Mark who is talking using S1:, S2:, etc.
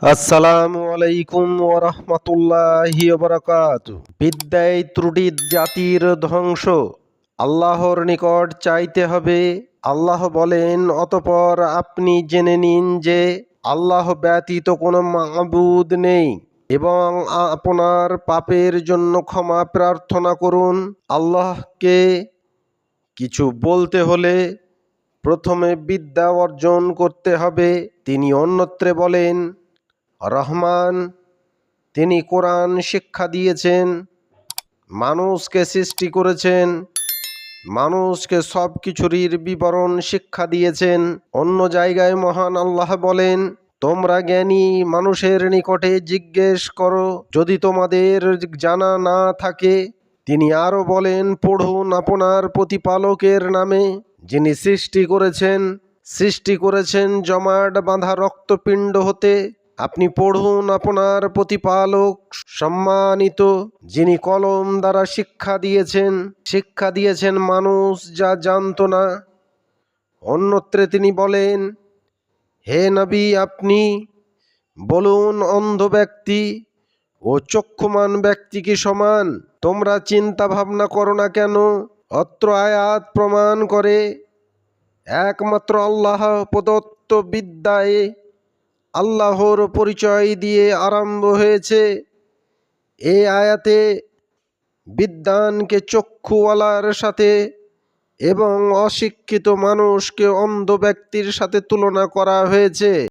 S1: আসসালামু আলাইকুম ওয়া রাহমাতুল্লাহি ওয়া বারাকাতুহু। বিদ্যায় ত্রুটি জাতির ধ্বংস। আল্লাহর নিকট চাইতে হবে। আল্লাহ বলেন, অতঃপর আপনি জেনে নিন যে আল্লাহ ব্যতীত কোনো মাবুদ নেই এবং আপনার পাপের জন্য ক্ষমা প্রার্থনা করুন। আল্লাহকে কিছু বলতে হলে প্রথমে বিদ্যা অর্জন করতে হবে। তিনি অন্যত্রে বলেন, রহমান, তিনি কোরআন শিক্ষা দিয়েছেন, মানুষকে সৃষ্টি করেছেন, মানুষকে সব কিছুরই বিবরণ শিক্ষা দিয়েছেন। অন্য জায়গায় মহান আল্লাহ বলেন, তোমরা জ্ঞানী মানুষের নিকটে জিজ্ঞেস করো যদি তোমাদের জানা না থাকে। তিনি আরও বলেন, পড়ুন আপনার প্রতিপালকের নামে, যিনি সৃষ্টি করেছেন জমাট বাঁধা রক্তপিণ্ড হতে। আপনি পড়ুন আপনার প্রতিপালক সম্মানিত, যিনি কলম দ্বারা শিক্ষা দিয়েছেন মানুষ যা জানত না। অন্যত্রে তিনি বলেন, হে নবী, আপনি বলুন, অন্ধ ব্যক্তি ও চক্ষুমান ব্যক্তি কি সমান? তোমরা চিন্তা ভাবনা করো না কেন? অত্র আয়াত প্রমাণ করে একমাত্র আল্লাহ প্রদত্ত বিদ্যায় আল্লাহর পরিচয় দিয়ে আরম্ভ হয়েছে। এই আয়াতে বিদ্বানকে চক্ষুওয়ালার সাথে এবং অশিক্ষিত মানুষকে অন্ধ ব্যক্তির সাথে তুলনা করা হয়েছে।